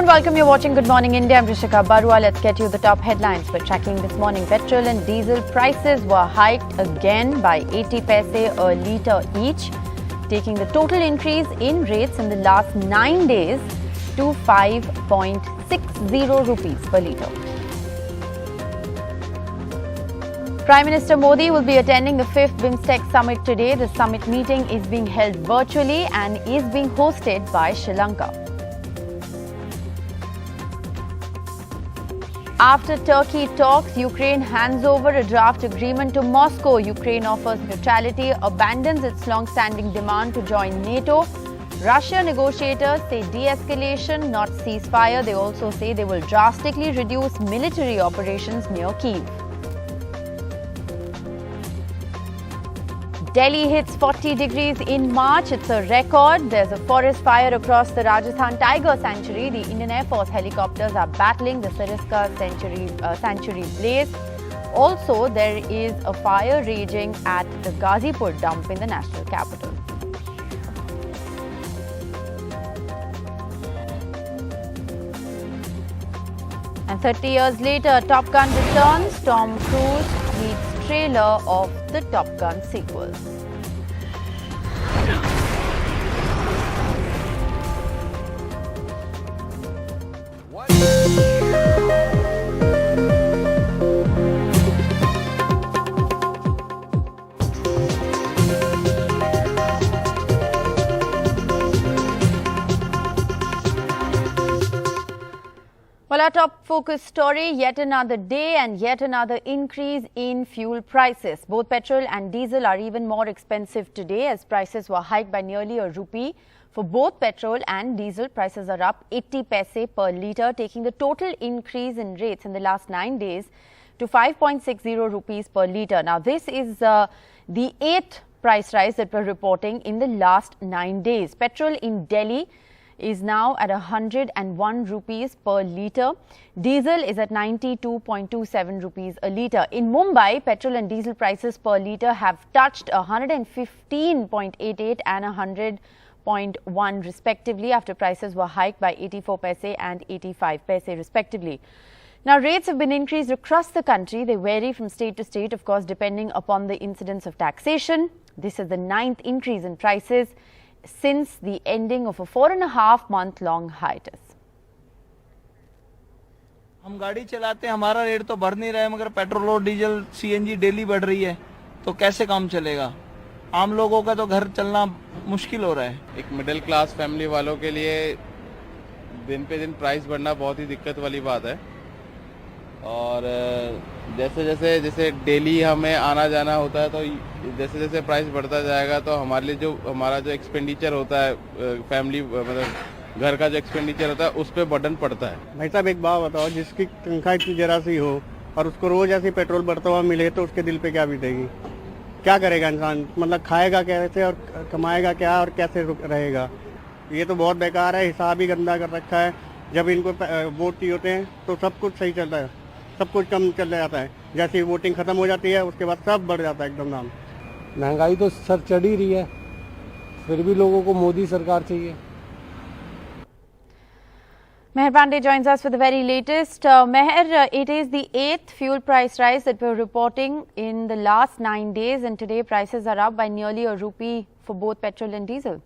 afternoon. Welcome. You're watching Good Morning India. I'm Rishika Barua. Let's get you the top headlines. We're tracking this morning. Petrol and diesel prices were hiked again by 80 paise a litre each, taking the total increase in rates in the last 9 days to 5.60 rupees per litre. Prime Minister Modi will be attending the 5th BIMSTEC summit today. The summit meeting is being held virtually and is being hosted by Sri Lanka. After Turkey talks, Ukraine hands over a draft agreement to Moscow. Ukraine offers neutrality, abandons its long-standing demand to join NATO. Russia negotiators say de-escalation, not ceasefire. They also say they will drastically reduce military operations near Kyiv. Delhi hits 40 degrees in March. It's a record. There's a forest fire across the Rajasthan tiger sanctuary. The Indian Air Force helicopters are battling the Sariska sanctuary blaze. Also, there is a fire raging at the Ghazipur dump in the national capital. And 30 years later, Top Gun returns. Tom Cruise leads trailer of the Top Gun sequel. Well, our top focus story, yet another day and yet another increase in fuel prices. Both petrol and diesel are even more expensive today as prices were hiked by nearly a rupee. For both petrol and diesel, prices are up 80 paise per litre, taking the total increase in rates in the last 9 days to 5.60 rupees per litre. Now, this is the 8th price rise that we're reporting in the last 9 days. Petrol in Delhi is now at 101 rupees per litre. Diesel is at 92.27 rupees a litre. In Mumbai, petrol and diesel prices per litre have touched 115.88 and 100.1 respectively after prices were hiked by 84 paise and 85 paise respectively. Now, rates have been increased across the country. They vary from state to state, of course, depending upon the incidence of taxation. This is the 9th increase in prices since the ending of a 4.5-month-long hiatus. हम गाड़ी चलाते हैं, हमारा rate तो बढ़ नहीं रहा है, मगर पेट्रोल और डीजल सीएनजी डेली बढ़ रही है, तो कैसे काम चलेगा? आम लोगों का तो घर चलना मुश्किल हो रहा है। एक मिडिल क्लास फैमिली वालों के लिए दिन पे दिन प्राइस बढ़ना बहुत ही दिक्कत वाली बात है। और जैसे डेली हमें आना जाना होता है, तो जैसे जैसे प्राइस बढ़ता जाएगा तो हमारे लिए हमारा जो एक्सपेंडिचर होता है, फैमिली मतलब घर का जो एक्सपेंडिचर होता है, उस पर बर्डन पड़ता है। भाई साहब, एक बात बताओ, जिसकी तनख्वाह इतनी जरा सी हो और उसको रोज ऐसे पेट्रोल बढ़ता हुआ मिले तो उसके दिल पे क्या बीतेगी? क्या करेगा इंसान? मतलब खाएगा कैसे और कमाएगा क्या और कैसे रहेगा? ये तो बहुत बेकार है। हिसाब ही गंदा कर रखा है। जब इनको वोट चाहिए होते हैं तो सब कुछ सही चलता है, सब कुछ कम चल जाता है। जैसे वोटिंग खत्म हो जाती है उसके बाद सब बढ़ जाता है एकदम दाम। महंगाई तो सर चढ़ ही रही है, फिर भी लोगों को मोदी सरकार चाहिए। Meher Pandey joins us for the very latest. Meher, it is the 8th fuel price rise that we're reporting in the last 9 days, and today prices are up by nearly a rupee for both petrol and diesel.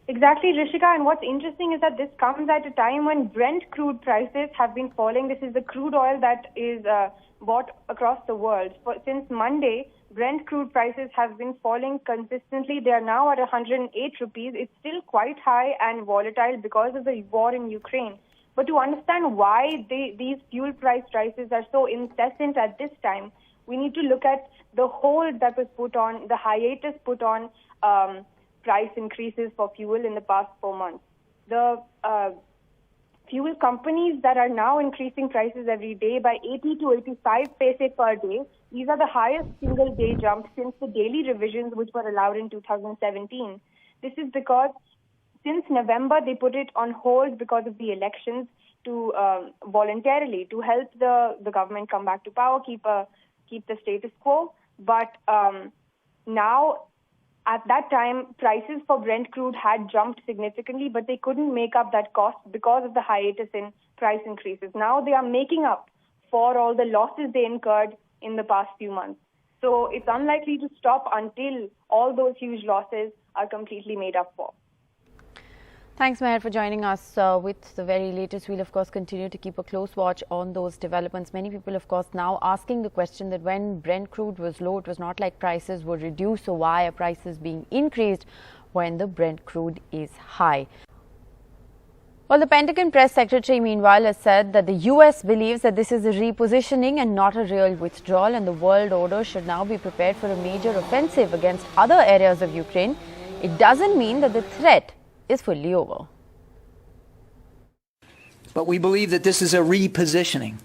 Exactly, Rishika, and what's interesting is that this comes at a time when Brent crude prices have been falling. This is the crude oil that is bought across the world. Since Monday, Brent crude prices have been falling consistently. They are now at 108 rupees. It's still quite high and volatile because of the war in Ukraine. But to understand why these fuel price rises are so incessant at this time, we need to look at the hold that was put on, the hiatus put on price increases for fuel in the past 4 months. The fuel companies that are now increasing prices every day by 80 to 85 paise per day, these are the highest single day jumps since the daily revisions which were allowed in 2017. This is because since November they put it on hold because of the elections to voluntarily to help the government come back to power, keep the status quo. But now At that time, prices for Brent crude had jumped significantly, but they couldn't make up that cost because of the hiatus in price increases. Now they are making up for all the losses they incurred in the past few months. So it's unlikely to stop until all those huge losses are completely made up for. Thanks, Meher, for joining us with the very latest. We'll, of course, continue to keep a close watch on those developments. Many people, of course, now asking the question that when Brent crude was low, it was not like prices were reduced. So why are prices being increased when the Brent crude is high? Well, the Pentagon press secretary, meanwhile, has said that the US believes that this is a repositioning and not a real withdrawal, and the world order should now be prepared for a major offensive against other areas of Ukraine. It doesn't mean that the threat is fully over. But we believe that this is a repositioning,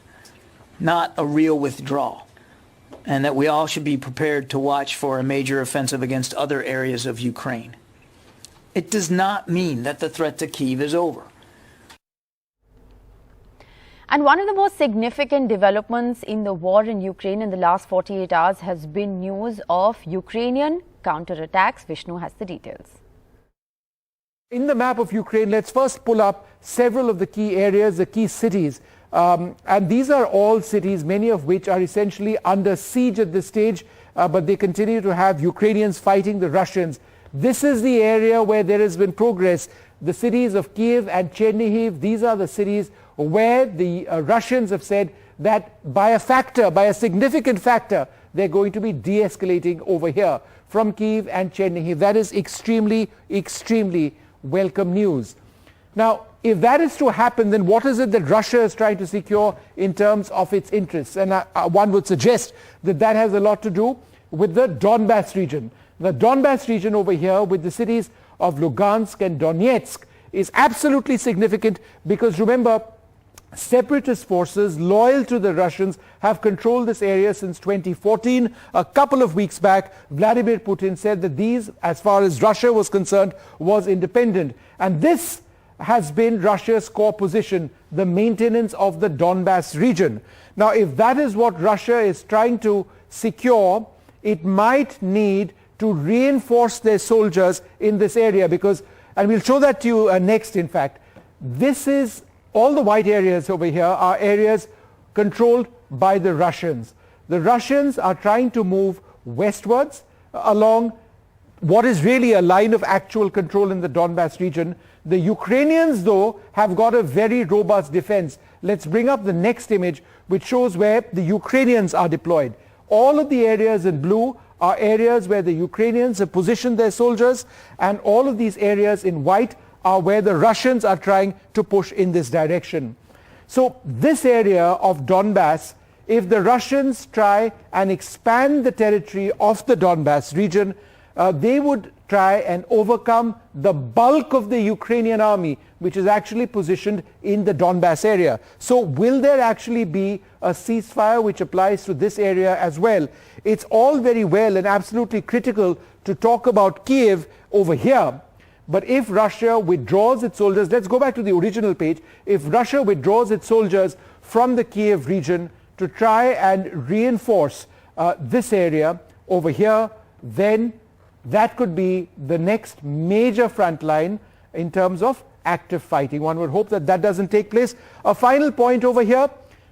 not a real withdrawal, and that we all should be prepared to watch for a major offensive against other areas of Ukraine. It does not mean that the threat to Kyiv is over. And one of the most significant developments in the war in Ukraine in the last 48 hours has been news of Ukrainian counterattacks. Vishnu has the details. In the map of Ukraine, let's first pull up several of the key areas, the key cities. And these are all cities, many of which are essentially under siege at this stage, but they continue to have Ukrainians fighting the Russians. This is the area where there has been progress. The cities of Kyiv and Chernihiv, these are the cities where the Russians have said that by a significant factor, they're going to be de-escalating over here from Kyiv and Chernihiv. That is extremely, extremely welcome news. Now, if that is to happen, then what is it that Russia is trying to secure in terms of its interests? And one would suggest that that has a lot to do with the Donbass region. The Donbass region over here with the cities of Lugansk and Donetsk is absolutely significant because remember, separatist forces loyal to the Russians have controlled this area since 2014. A couple of weeks back, Vladimir Putin said that these, as far as Russia was concerned, was independent. And this has been Russia's core position, the maintenance of the Donbass region. Now, if that is what Russia is trying to secure, it might need to reinforce their soldiers in this area because, and we'll show that to you next, in fact, this is all the white areas over here are areas controlled by the Russians. The Russians are trying to move westwards along what is really a line of actual control in the Donbass region. The Ukrainians, though, have got a very robust defense. Let's bring up the next image, which shows where the Ukrainians are deployed. All of the areas in blue are areas where the Ukrainians have positioned their soldiers, and all of these areas in white are where the Russians are trying to push in this direction. So this area of Donbass, if the Russians try and expand the territory of the Donbass region, they would try and overcome the bulk of the Ukrainian army, which is actually positioned in the Donbass area. So will there actually be a ceasefire which applies to this area as well? It's all very well and absolutely critical to talk about Kyiv over here. But if Russia withdraws its soldiers, let's go back to the original page, if Russia withdraws its soldiers from the Kyiv region to try and reinforce this area over here, then that could be the next major front line in terms of active fighting. One would hope that that doesn't take place. A final point over here,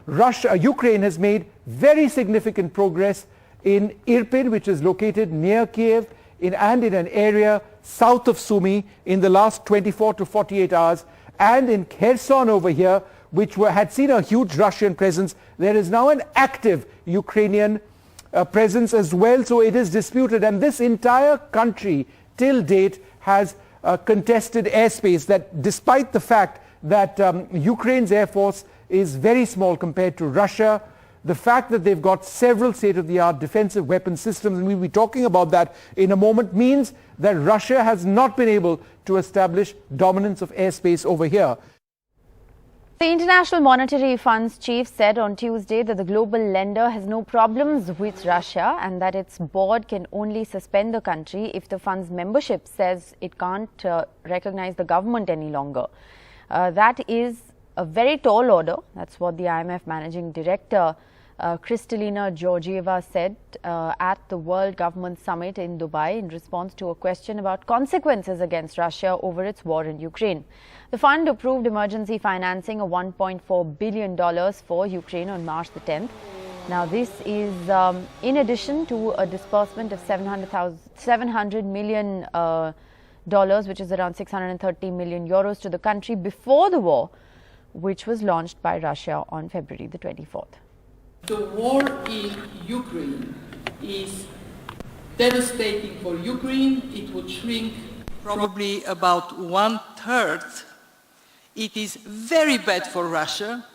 Ukraine has made very significant progress in Irpin, which is located near Kyiv, and in an area south of Sumy in the last 24 to 48 hours, and in Kherson over here, which had seen a huge Russian presence. There is now an active Ukrainian presence as well, so it is disputed. And this entire country till date has contested airspace, that despite the fact that Ukraine's air force is very small compared to Russia, the fact that they've got several state-of-the-art defensive weapon systems, and we'll be talking about that in a moment, means that Russia has not been able to establish dominance of airspace over here. The International Monetary Fund's chief said on Tuesday that the global lender has no problems with Russia and that its board can only suspend the country if the fund's membership says it can't recognize the government any longer. That is a very tall order. That's what the IMF managing director Kristalina Georgieva said at the World Government Summit in Dubai in response to a question about consequences against Russia over its war in Ukraine. The fund approved emergency financing of $1.4 billion for Ukraine on March the 10th. Now, this is in addition to a disbursement of $700 million, which is around 630 million euros to the country before the war, which was launched by Russia on February the 24th. The war in Ukraine is devastating for Ukraine. It would shrink probably about 1/3. It is very bad for Russia.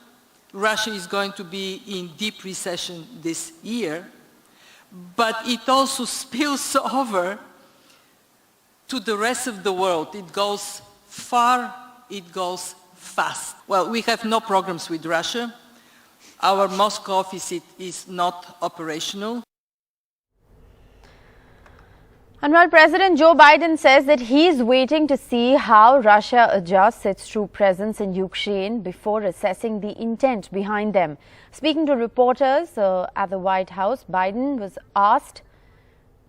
Russia is going to be in deep recession this year, but it also spills over to the rest of the world. It goes far, it goes fast. Well, we have no programs with Russia. Our Moscow office is not operational. And while President Joe Biden says that he is waiting to see how Russia adjusts its troop presence in Ukraine before assessing the intent behind them. Speaking to reporters at the White House, Biden was asked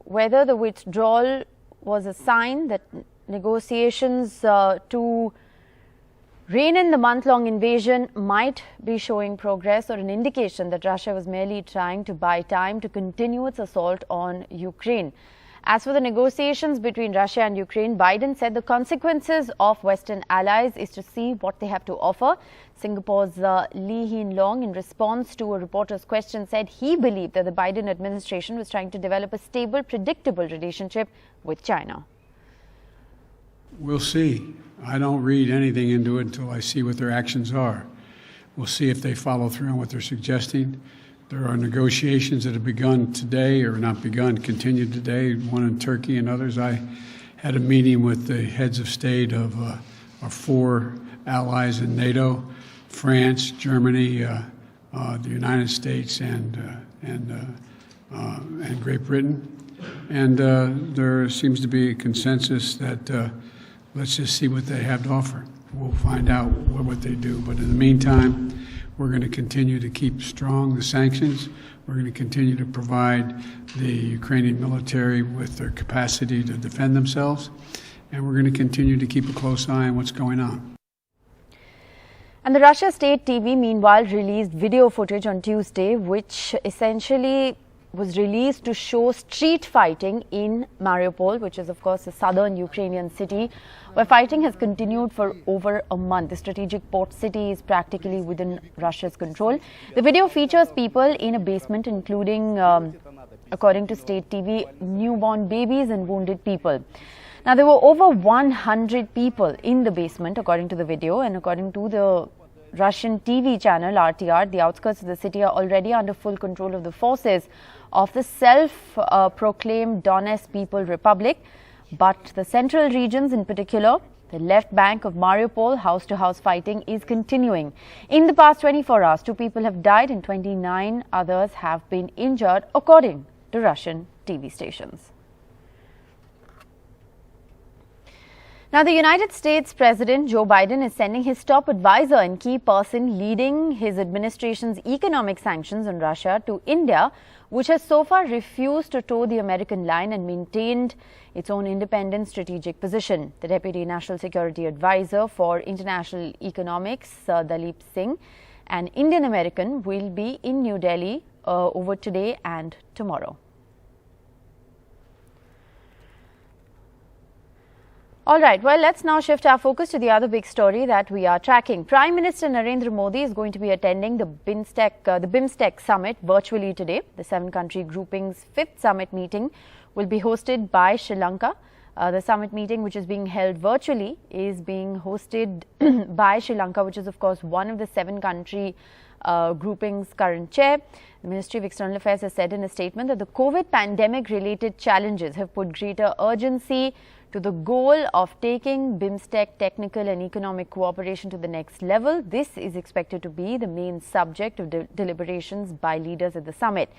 whether the withdrawal was a sign that negotiations to rein in the month-long invasion might be showing progress, or an indication that Russia was merely trying to buy time to continue its assault on Ukraine. As for the negotiations between Russia and Ukraine, Biden said the consequences of Western allies is to see what they have to offer. Singapore's Lee Hsien Loong, in response to a reporter's question, said he believed that the Biden administration was trying to develop a stable, predictable relationship with China. We'll see. I don't read anything into it until I see what their actions are. We'll see if they follow through on what they're suggesting. There are negotiations that have begun today, or not begun, continued today, one in Turkey and others. I had a meeting with the heads of state of our 4 allies in NATO, France, Germany, the United States, and Great Britain. And there seems to be a consensus that let's just see what they have to offer. We'll find out what they do. But in the meantime, we're going to continue to keep strong the sanctions. We're going to continue to provide the Ukrainian military with their capacity to defend themselves. And we're going to continue to keep a close eye on what's going on. And the Russia state TV, meanwhile, released video footage on Tuesday, which essentially was released to show street fighting in Mariupol, which is, of course, a southern Ukrainian city, where fighting has continued for over a month. The strategic port city is practically within Russia's control. The video features people in a basement, including, according to state TV, newborn babies and wounded people. Now, there were over 100 people in the basement, according to the video, and according to the Russian TV channel RTR, the outskirts of the city are already under full control of the forces of the self-proclaimed Donetsk People Republic. But the central regions, in particular, the left bank of Mariupol, house-to-house fighting is continuing. In the past 24 hours, 2 people have died and 29 others have been injured, according to Russian TV stations. Now, the United States President Joe Biden is sending his top advisor and key person leading his administration's economic sanctions on Russia to India, which has so far refused to toe the American line and maintained its own independent strategic position. The Deputy National Security Advisor for International Economics, Dalip Singh, an Indian American, will be in New Delhi over today and tomorrow. All right, well, let's now shift our focus to the other big story that we are tracking. Prime Minister Narendra Modi is going to be attending the BIMSTEC summit virtually today. The 7-country grouping's 5th summit meeting will be hosted by Sri Lanka. The summit meeting, which is being held virtually, is being hosted by Sri Lanka, which is, of course, one of the 7-country grouping's current chair. The Ministry of External Affairs has said in a statement that the COVID pandemic-related challenges have put greater urgency to the goal of taking BIMSTEC technical and economic cooperation to the next level. This is expected to be the main subject of deliberations by leaders at the summit.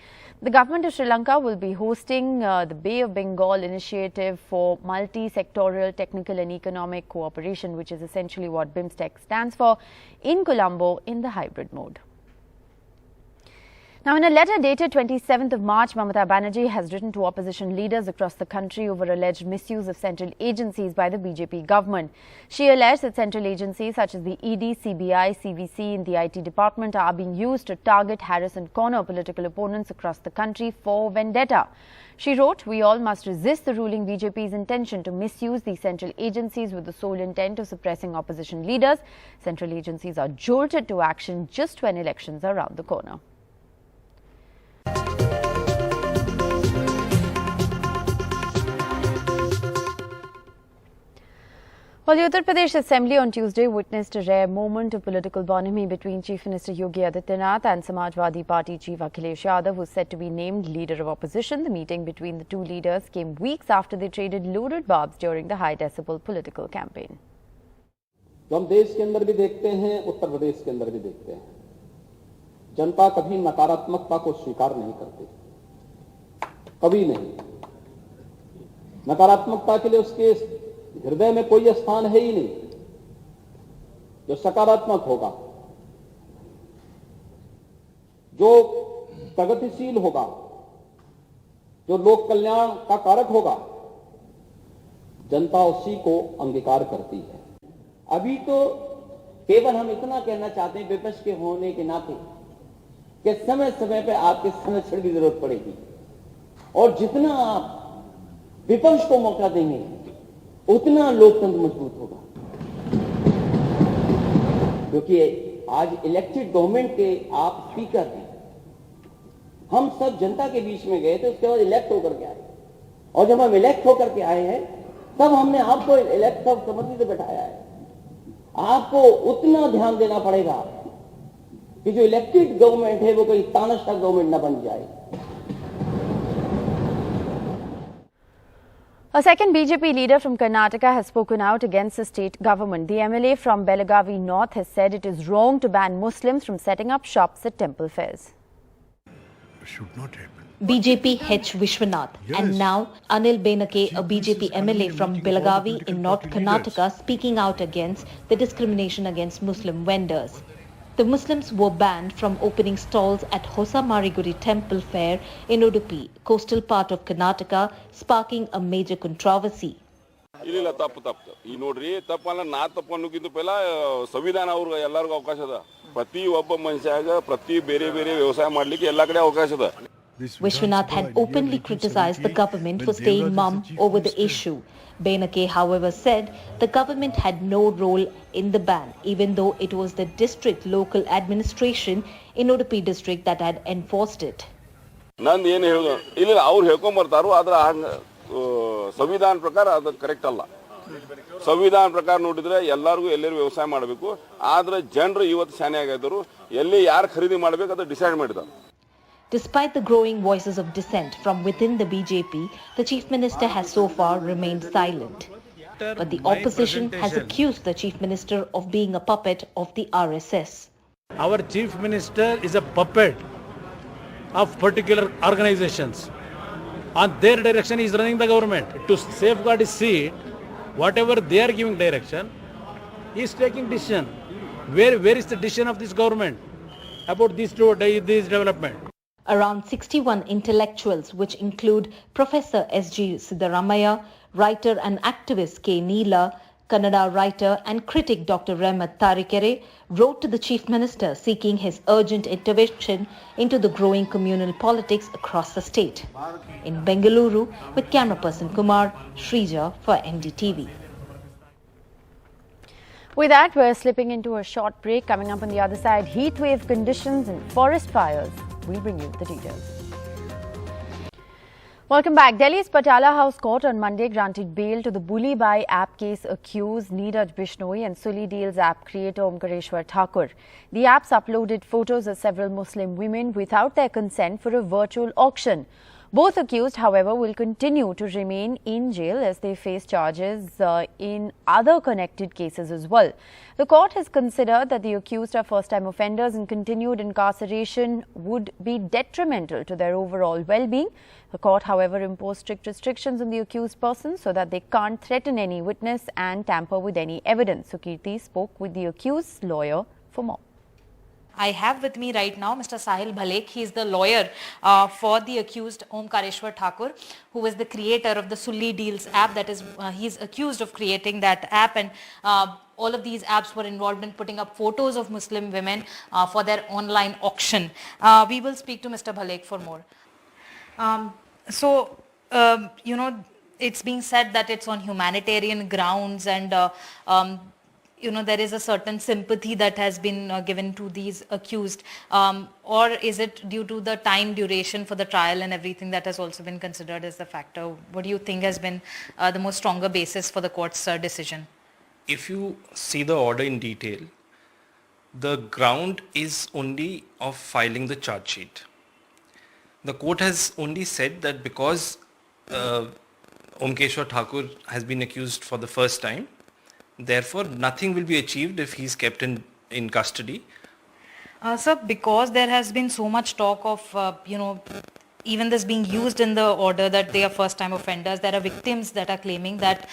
The government of Sri Lanka will be hosting the Bay of Bengal Initiative for Multi-Sectorial Technical and Economic Cooperation, which is essentially what BIMSTEC stands for, in Colombo in the hybrid mode. Now, in a letter dated 27th of March, Mamata Banerjee has written to opposition leaders across the country over alleged misuse of central agencies by the BJP government. She alleged that central agencies such as the ED, CBI, CVC and the IT department are being used to target, harass and corner political opponents across the country for vendetta. She wrote, "We all must resist the ruling BJP's intention to misuse these central agencies with the sole intent of suppressing opposition leaders. Central agencies are jolted to action just when elections are around the corner." Well, the Uttar Pradesh Assembly on Tuesday witnessed a rare moment of political bonhomie between Chief Minister Yogi Adityanath and Samajwadi Party Chief Akhilesh Yadav, who is said to be named leader of opposition. The meeting between the two leaders came weeks after they traded loaded barbs during the high-decibel political campaign. जो हम देश के अंदर भी देखते हैं, उत्तर प्रदेश के अंदर भी देखते हैं, जनता कभी नकारात्मकता को स्वीकार नहीं करती, कभी नहीं। नकारात्मकता के लिए उसके हृदय में कोई स्थान है ही नहीं। जो सकारात्मक होगा, जो प्रगतिशील होगा, जो लोक कल्याण का कारक होगा, जनता उसी को अंगीकार करती है। अभी तो केवल हम इतना कहना चाहते हैं विपक्ष के होने के नाते कि समय समय पर आपके संरक्षण की जरूरत पड़ेगी और जितना आप विपक्ष को मौका देंगे उतना लोकतंत्र मजबूत होगा, क्योंकि आज इलेक्टेड गवर्नमेंट के आप स्पीकर हैं। हम सब जनता के बीच में गए थे, उसके बाद इलेक्ट होकर के आए, और जब हम इलेक्ट होकर के आए हैं तब हमने आपको इलेक्ट सर्वसम्मति से बैठाया है। आपको उतना ध्यान देना पड़ेगा कि जो इलेक्टेड गवर्नमेंट है वो कोई तानाशाह गवर्नमेंट न बन जाए। A second BJP leader from Karnataka has spoken out against the state government. The MLA from Belagavi North has said it is wrong to ban Muslims from setting up shops at temple fairs. Should not happen. BJP H. Vishwanath and now Anil Benake, a BJP MLA from Belagavi in North Karnataka, speaking out against the discrimination against Muslim vendors. The Muslims were banned from opening stalls at Hosa Mariguri Temple Fair in Rupee, coastal part of Karnataka, sparking a major controversy. ಇಲ್ಲ ತಪ್ಪು ಈ ನೋಡ್ರಿ ತಪ್ಪಲ್ಲ ನಾ ತಪ್ಪು ಅನ್ನೋಕ್ಕಿಂತ ಪೆಲ್ಲ ಸಂವಿಧಾನ ಅವ್ರಿಗೆ ಎಲ್ಲರಿಗೂ ಅವಕಾಶ ಅದ ಪ್ರತಿ ಒಬ್ಬ ಮನುಷ್ಯಾಗ ಪ್ರತಿ ಬೇರೆ ಬೇರೆ ವ್ಯವಸಾಯ ಮಾಡ್ಲಿಕ್ಕೆ ಎಲ್ಲಾ ಕಡೆ ಅವಕಾಶ ಅದ. Vishwanath had openly criticized the government for staying mum over the issue. Benake, however, said the government had no role in the ban, even though it was the district local administration in Rupee district that had enforced it. ನಂದು ಏನು ಹೇಳೋದು ಇಲ್ಲ, ಅವ್ರು ಹೇಳ್ಕೊಂಡ್ ಬರ್ತಾರೋ ಆದ್ರೆ ಸಂವಿಧಾನ ಪ್ರಕಾರ ಅದು ಕರೆಕ್ಟ್ ಅಲ್ಲ. ಸಂವಿಧಾನ ಪ್ರಕಾರ ನೋಡಿದ್ರೆ ಎಲ್ಲರಿಗೂ ಎಲ್ಲರೂ ವ್ಯವಸಾಯ ಮಾಡಬೇಕು, ಆದ್ರೆ ಜನರು ಇವತ್ತು ಶಾನೆ ಆಗಿದ್ರು ಎಲ್ಲಿ ಯಾರು ಖರೀದಿ ಮಾಡಬೇಕು ಅದು ಡಿಸೈಡ್ ಮಾಡಿದ್ದಾರೆ. Despite the growing voices of dissent from within the BJP, the Chief Minister has so far remained silent. But the opposition has accused the Chief Minister of being a puppet of the RSS. Our Chief Minister is a puppet of particular organizations. On their direction he is running the government. To safeguard his seat, whatever they are giving direction, he is taking decision. Where is the decision of this government about this development? Around 61 intellectuals, which include Professor S.G. Siddaramaiah, writer and activist K. Neela, Kannada writer and critic Dr. Rehmat Tarikere, wrote to the Chief Minister seeking his urgent intervention into the growing communal politics across the state. In Bengaluru, with camera person Kumar, Shrija for NDTV. With that, we're slipping into a short break. Coming up on the other side, heat wave conditions and forest fires. We'll bring you the details. Welcome back. Delhi's Patala House Court on Monday granted bail to the Bulli Bai app case accused Neeraj Bishnoi and Suli Deals app creator Omkareshwar Thakur. The apps uploaded photos of several Muslim women without their consent for a virtual auction. Both accused, however, will continue to remain in jail as they face charges in other connected cases as well. The court has considered that the accused are first-time offenders and continued incarceration would be detrimental to their overall well-being. The court, however, imposed strict restrictions on the accused persons so that they can't threaten any witness and tamper with any evidence. Sukirti spoke with the accused's lawyer for more. I have with me right now Mr. Sahil Bhalek. He is the lawyer for the accused Omkareshwar Thakur, who is the creator of the Sulli Deals app. That is, he's accused of creating that app, and all of these apps were involved in putting up photos of Muslim women for their online auction. We will speak to Mr. Bhalek for more. You know, it's being said that it's on humanitarian grounds, and you know, there is a certain sympathy that has been given to these accused, or is it due to the time duration for the trial and everything that has also been considered as the factor? What do you think has been the most stronger basis for the court's decision? If you see the order in detail, the ground is only of filing the charge sheet. The court has only said that because Omkareshwar Thakur has been accused for the first time, therefore nothing will be achieved if he is kept in custody. Sir, because there has been so much talk of, you know, even this being used in the order that they are first time offenders, there are victims that are claiming that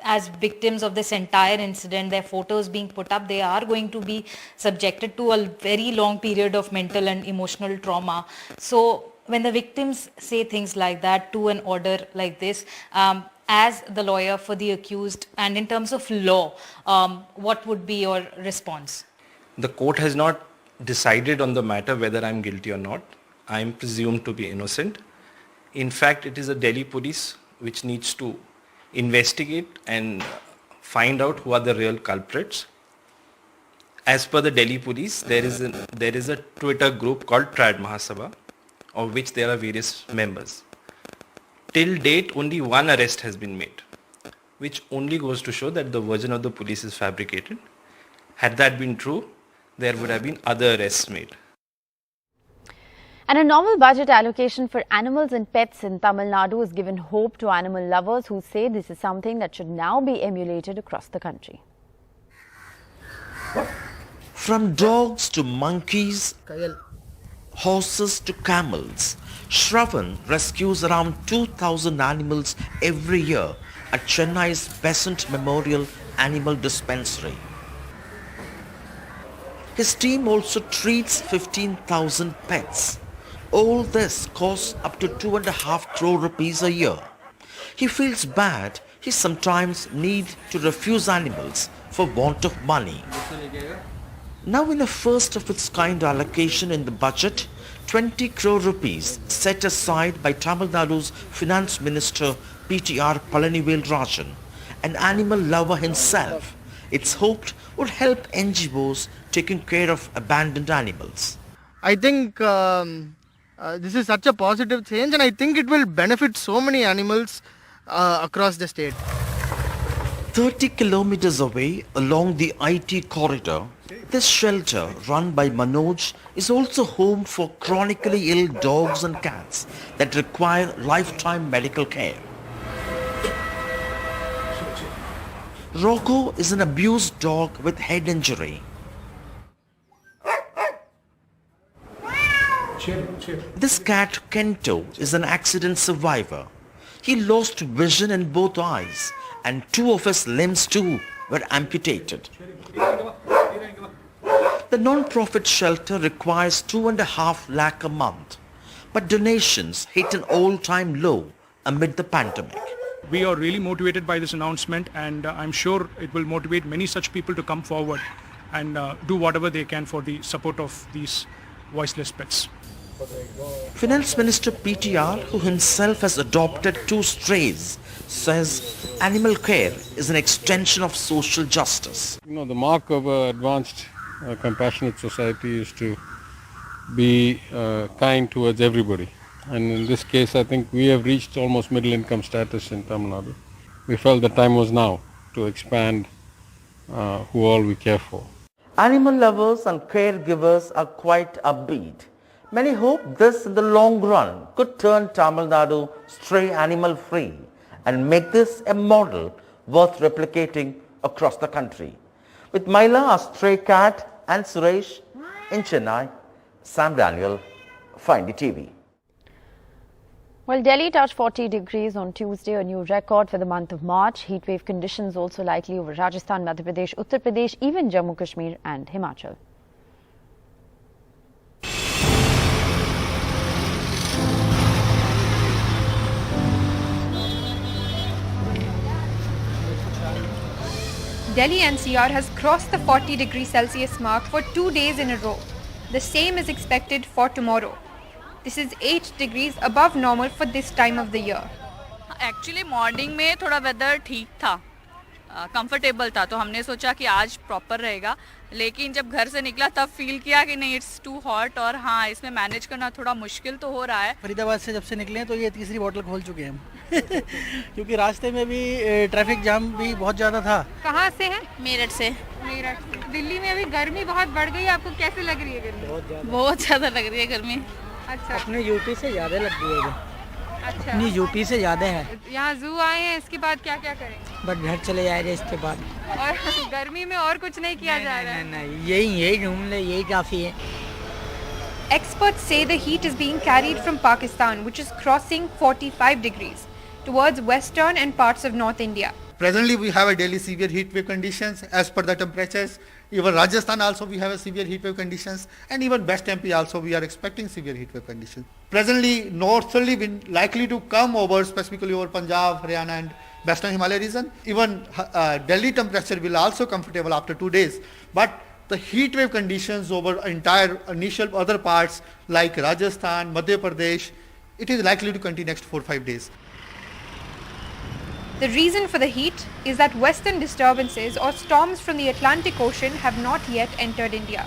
as victims of this entire incident, their photos being put up, they are going to be subjected to a very long period of mental and emotional trauma. So when the victims say things like that to an order like this, as the lawyer for the accused and in terms of law, what would be your response? The court has not decided on the matter whether I am guilty or not. I am presumed to be innocent. In fact, it is the Delhi police which needs to investigate and find out who are the real culprits. As per the Delhi police, there is a Twitter group called Trad Mahasabha, of which there are various members. Till date, only one arrest has been made, which only goes to show that the version of the police is fabricated. Had that been true, there would have been other arrests made. And a normal budget allocation for animals and pets in Tamil Nadu has given hope to animal lovers who say this is something that should now be emulated across the country. From dogs to monkeys, horses to camels, Shravan rescues around 2,000 animals every year at Chennai's Besant Memorial Animal Dispensary. His team also treats 15,000 pets. All this costs up to 2.5 crore rupees a year. He feels bad he sometimes needs to refuse animals for want of money. Now in a first of its kind allocation in the budget, 20 crore rupees set aside by Tamil Nadu's Finance Minister PTR Palanivel Rajan, an animal lover himself, it's hoped would help NGOs taking care of abandoned animals. I think this is such a positive change, and I think it will benefit so many animals across the state. 30 kilometers away along the IT corridor, this shelter run by Manoj is also home for chronically ill dogs and cats that require lifetime medical care. Rocco is an abused dog with head injury. This cat, Kento, is an accident survivor. He lost vision in both eyes and 2 of his limbs too were amputated. The non-profit shelter requires 2.5 lakh a month, but donations hit an all-time low amid the pandemic. We are really motivated by this announcement, and I'm sure it will motivate many such people to come forward and do whatever they can for the support of these voiceless pets. Finance Minister PTR, who himself has adopted 2 strays, says animal care is an extension of social justice. You know, the mark of an advanced, compassionate society is to be kind towards everybody. And in this case, I think we have reached almost middle income status in Tamil Nadu. We felt the time was now to expand who all we care for. Animal lovers and caregivers are quite upbeat. Many hope this in the long run could turn Tamil Nadu stray animal free and make this a model worth replicating across the country. With Maila, a stray cat, and Suresh in Chennai, Sam Daniel, Find TV. Well, Delhi touched 40 degrees on Tuesday, a new record for the month of March. Heatwave conditions also likely over Rajasthan, Madhya Pradesh, Uttar Pradesh, even Jammu Kashmir and Himachal. Delhi NCR has crossed the 40 degrees Celsius mark for 2 days in a row. The same is expected for tomorrow. This is 8 degrees above normal for this time of the year. Actually morning में थोड़ा weather ठीक था, comfortable था, तो हमने सोचा कि आज प्रॉपर रहेगा, लेकिन जब घर से निकला तब फील किया कि नहीं, इट्स टू हॉट और हाँ, इसमें मैनेज करना थोड़ा मुश्किल तो हो रहा है। फरीदाबाद से जब से निकले हैं तो ये तीसरी बोतल खोल चुके हैं हम क्योंकि रास्ते में भी ट्रैफिक जाम भी बहुत ज़्यादा था। कहाँ से हैं? मेरठ से। मेरठ से। दिल्ली में अभी गर्मी बहुत बढ़ गई है, आपको कैसे लग रही है गर्मी? बहुत ज़्यादा लग रही है गर्मी। अच्छा, अपने यूपी से ज़्यादा लग रही है। अच्छा, अपनी यूपी से ज़्यादा है। यहाँ जू आए हैं, इसके बाद क्या क्या करेंगे? बट घर चले जाएंगे इसके बाद। और गर्मी में और कुछ नहीं किया जा रहा है? नहीं, यही घूम ले, यही काफ़ी है। Experts say the heat is being carried from Pakistan, which is crossing 45 degrees towards western and parts of North India. Presently, we have a daily severe heat wave conditions as per the temperatures. Even Rajasthan also we have a severe heat wave conditions, and even West MP also we are expecting severe heat wave conditions. Presently, northerly wind likely to come over, specifically over Punjab, Haryana and Western Himalaya region. Even Delhi temperature will also comfortable after 2 days. But the heat wave conditions over entire initial other parts like Rajasthan, Madhya Pradesh, it is likely to continue next 4-5 days. The reason for the heat is that western disturbances or storms from the Atlantic Ocean have not yet entered India.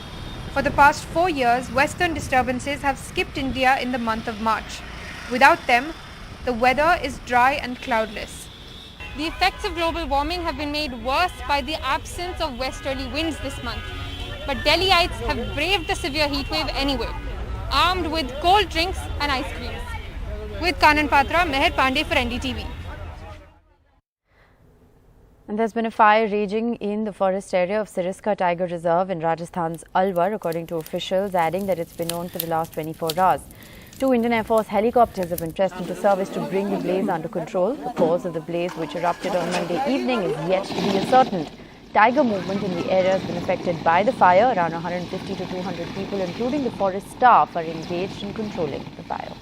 For the past 4 years, western disturbances have skipped India in the month of March. Without them, the weather is dry and cloudless. The effects of global warming have been made worse by the absence of westerly winds this month. But Delhiites have braved the severe heat wave anyway, armed with cold drinks and ice creams. With Kanan Patra, Meher Pandey for NDTV. And there's been a fire raging in the forest area of Siriska Tiger Reserve in Rajasthan's Alwar, according to officials, adding that it's been known for the last 24 hours. 2 Indian Air Force helicopters have been pressed into service to bring the blaze under control. The cause of the blaze, which erupted on Monday evening, is yet to be ascertained. Tiger movement in the area has been affected by the fire. Around 150 to 200 people, including the forest staff, are engaged in controlling the fire.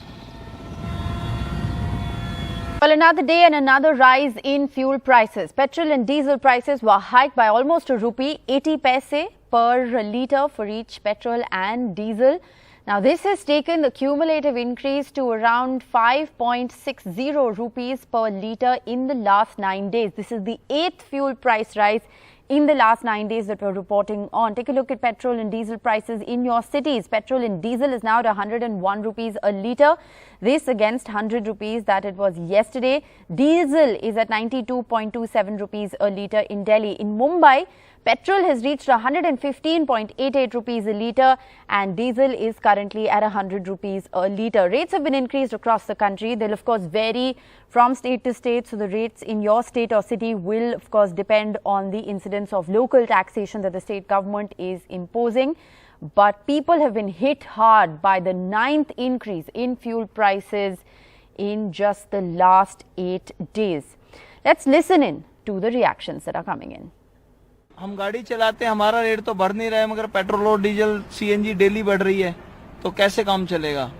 Well, another day and another rise in fuel prices. Petrol and diesel prices were hiked by almost ₹1.80 per litre for each petrol and diesel. Now, this has taken the cumulative increase to around 5.60 rupees per litre in the last 9 days. This is the 8th fuel price rise in the last 9 days that we're reporting on. Take a look at petrol and diesel prices in your cities. Petrol and diesel is now at 101 rupees a litre. This against 100 rupees that it was yesterday. Diesel is at 92.27 rupees a litre in Delhi. In Mumbai, petrol has reached 115.88 rupees a litre and diesel is currently at 100 rupees a litre. Rates have been increased across the country. They'll of course vary from state to state. So the rates in your state or city will of course depend on the incidence of local taxation that the state government is imposing. But people have been hit hard by the 9th increase in fuel prices in just the last 8 days. Let's listen in to the reactions that are coming in. हम गाड़ी चलाते हैं, हमारा rate तो बढ़ नहीं रहा है, मगर पेट्रोल और डीजल सीएनजी डेली बढ़ रही है, तो कैसे काम चलेगा?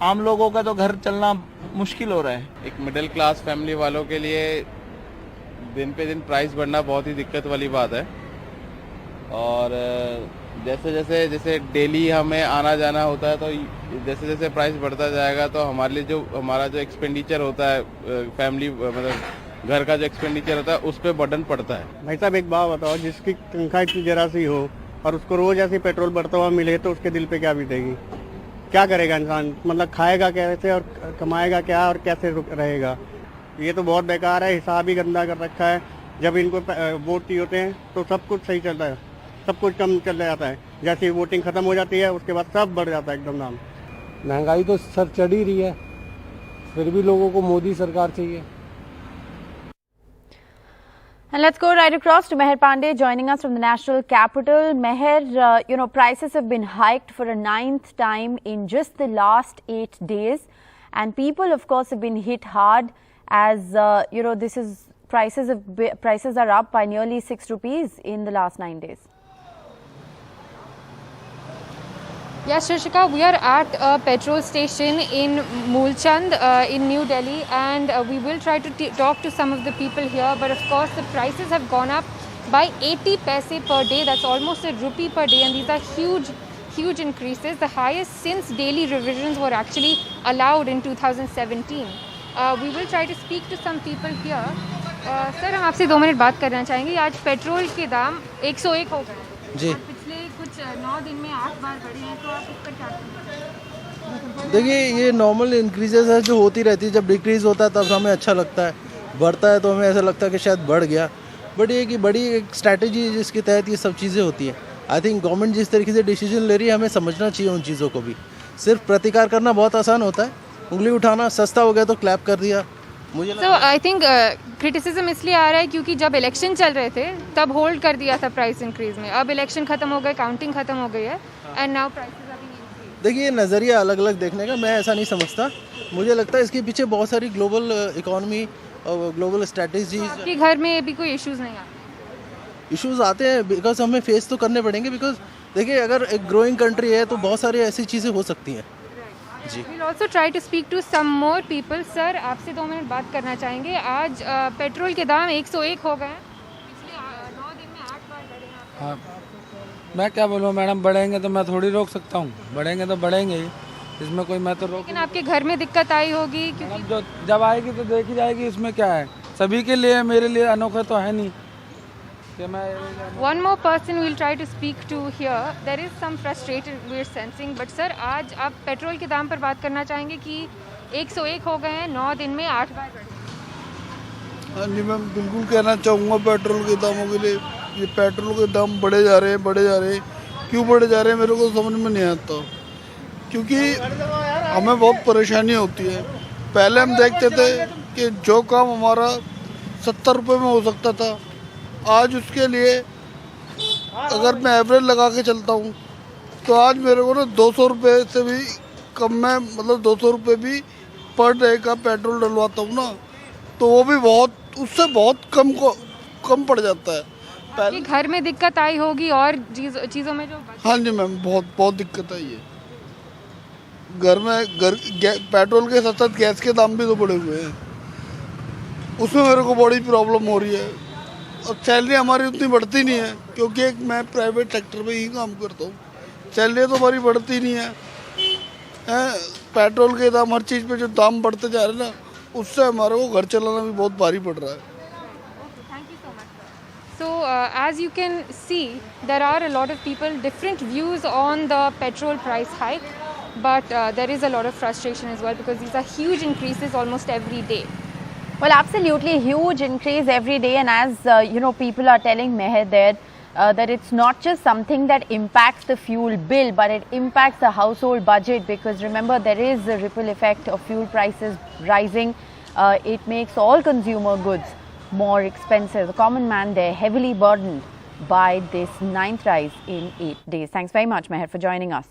आम लोगों का तो घर चलना मुश्किल हो रहा है। एक मिडिल क्लास फैमिली वालों के लिए दिन पे दिन प्राइस बढ़ना बहुत ही दिक्कत वाली बात है। और जैसे डेली हमें आना जाना होता है, तो जैसे जैसे प्राइस बढ़ता जाएगा तो हमारे लिए हमारा जो एक्सपेंडिचर होता है, फैमिली मतलब घर का जो एक्सपेंडिचर होता है, उस पर बर्डन पड़ता है। भाई साहब एक बात बताओ, जिसकी तनख्वाह इतनी जरा सी हो और उसको रोज ऐसे पेट्रोल बढ़ता हुआ मिले तो उसके दिल पे क्या बीतेगी? क्या करेगा इंसान? मतलब खाएगा कैसे और कमाएगा क्या और कैसे रहेगा? ये तो बहुत बेकार है, हिसाब ही गंदा कर रखा है। जब इनको वोट दिए होते हैं तो सब कुछ सही चलता है, सब कुछ कम चल जाता है। जैसे वोटिंग खत्म हो जाती है उसके बाद सब बढ़ जाता है एकदम दाम। महंगाई तो सर चढ़ ही रही है, फिर भी लोगों को मोदी सरकार चाहिए। And let's go right across to Meher Pandey joining us from the national capital. Meher, prices have been hiked for a 9th time in just the last 8 days. And people, of course, have been hit hard as, prices are up by nearly 6 rupees in the last 9 days. Yes, Shishika, we are at a petrol station in Mulchand in New Delhi, and we will try to talk to some of the people here. But of course, the prices have gone up by 80 paise per day. That's almost a rupee per day, and these are huge increases, the highest since daily revisions were actually allowed in 2017. We will try to speak to some people here. Sir हम आपसे 2 minute बात करना चाहेंगे. आज petrol के दाम 101 हो गए जी. पिछले कुछ 9 दिन में 8 बार बढ़े हैं, तो आप इस पर क्या कहेंगे? देखिए, ये नॉर्मल इंक्रीजेस है जो होती रहती है. जब डिक्रीज होता है तब हमें अच्छा लगता है, बढ़ता है तो हमें ऐसा लगता है कि शायद बढ़ गया. बट ये कि बड़ी एक स्ट्रैटेजी है जिसके तहत ये सब चीज़ें होती हैं. आई थिंक गवर्नमेंट जिस तरीके से डिसीजन ले रही है हमें समझना चाहिए उन चीज़ों को भी. सिर्फ प्रतिकार करना बहुत आसान होता है, उंगली उठाना सस्ता हो गया तो क्लैप कर दिया. मुझे आई थिंक क्रिटिसिज्म इसलिए आ रहा है क्योंकि जब इलेक्शन चल रहे थे तब होल्ड कर दिया था प्राइस इंक्रीज में. अब इलेक्शन खत्म हो गए, काउंटिंग खत्म हो गई है, and now prices are being increase. देखिए, नज़रिया अलग अलग देखने का, मैं ऐसा नहीं समझता. मुझे लगता है इसके पीछे बहुत सारी ग्लोबल इकोनॉमी और ग्लोबल स्ट्रैटेजी. आपके घर में भी कोई इश्यूज नहीं आते? इश्यूज आते हैं बिकॉज हमें फेस तो करने पड़ेंगे. बिकॉज देखिए, अगर एक ग्रोइंग कंट्री है तो बहुत सारी ऐसी चीज़ें हो सकती हैं जी. We'll also try to speak to some more people. Sir, आपसे 2 मिनट बात करना चाहेंगे. आज पेट्रोल के दाम 101 हो गए हैं. पिछले 9 दिन में 8 बार बढ़े हैं. हाँ, मैं क्या बोलूँ मैडम, बढ़ेंगे तो मैं थोड़ी रोक सकता हूँ. बढ़ेंगे तो बढ़ेंगे ही, इसमें कोई मैं तो रोक. लेकिन आपके घर में दिक्कत आई होगी क्योंकि जो जब आएगी तो देखी जाएगी. इसमें क्या है, सभी के लिए, मेरे लिए अनोखा तो है नहीं. One more person we'll try to speak to here. There is some frustration we're sensing. But sir, आज आप पेट्रोल के दाम पर बात करना चाहेंगे कि 101 हो गए हैं, 9 दिन में 8 बार बढ़े. हाँ जी, मैं बिल्कुल कहना चाहूँगा पेट्रोल के दामों के लिए. ये पेट्रोल के दाम बढ़े जा रहे हैं. क्यों बढ़े जा रहे हैं मेरे को समझ में नहीं आता. क्योंकि हमें बहुत परेशानी होती है. पहले हम देखते थे कि जो काम हमारा 70 रुपये में हो सकता था, आज उसके लिए अगर मैं एवरेज लगा के चलता हूँ तो आज मेरे को ना 200 रुपये से भी कम में, मतलब 200 रुपये भी पर डे का पेट्रोल डलवाता हूँ ना, तो वो भी बहुत, उससे बहुत कम पड़ जाता है. पहले घर में दिक्कत आई होगी और चीज़ों में जो. हाँ जी मैम, बहुत दिक्कत आई है. घर में पेट्रोल के साथ साथ गैस के दाम भी तो बढ़े हुए हैं, उसमें मेरे को बड़ी प्रॉब्लम हो रही है. और सैलरी हमारी उतनी बढ़ती नहीं है क्योंकि एक मैं प्राइवेट सेक्टर में ही काम करता हूँ. सैलरी तो हमारी बढ़ती नहीं है. पेट्रोल के दाम, हर चीज़ पे जो दाम बढ़ते जा रहे हैं ना, उससे हमारे को घर चलाना भी बहुत भारी पड़ रहा है. So as you can see, there are a lot of people, different views on the petrol price hike, but there is a lot of frustration as well because these are huge increases almost every day. Well, absolutely huge increase every day, and as people are telling Meher that it's not just something that impacts the fuel bill, but it impacts the household budget, because remember, there is a ripple effect of fuel prices rising. It makes all consumer goods more expensive. The common man there heavily burdened by this 9th rise in 8 days. Thanks very much, Meher, for joining us.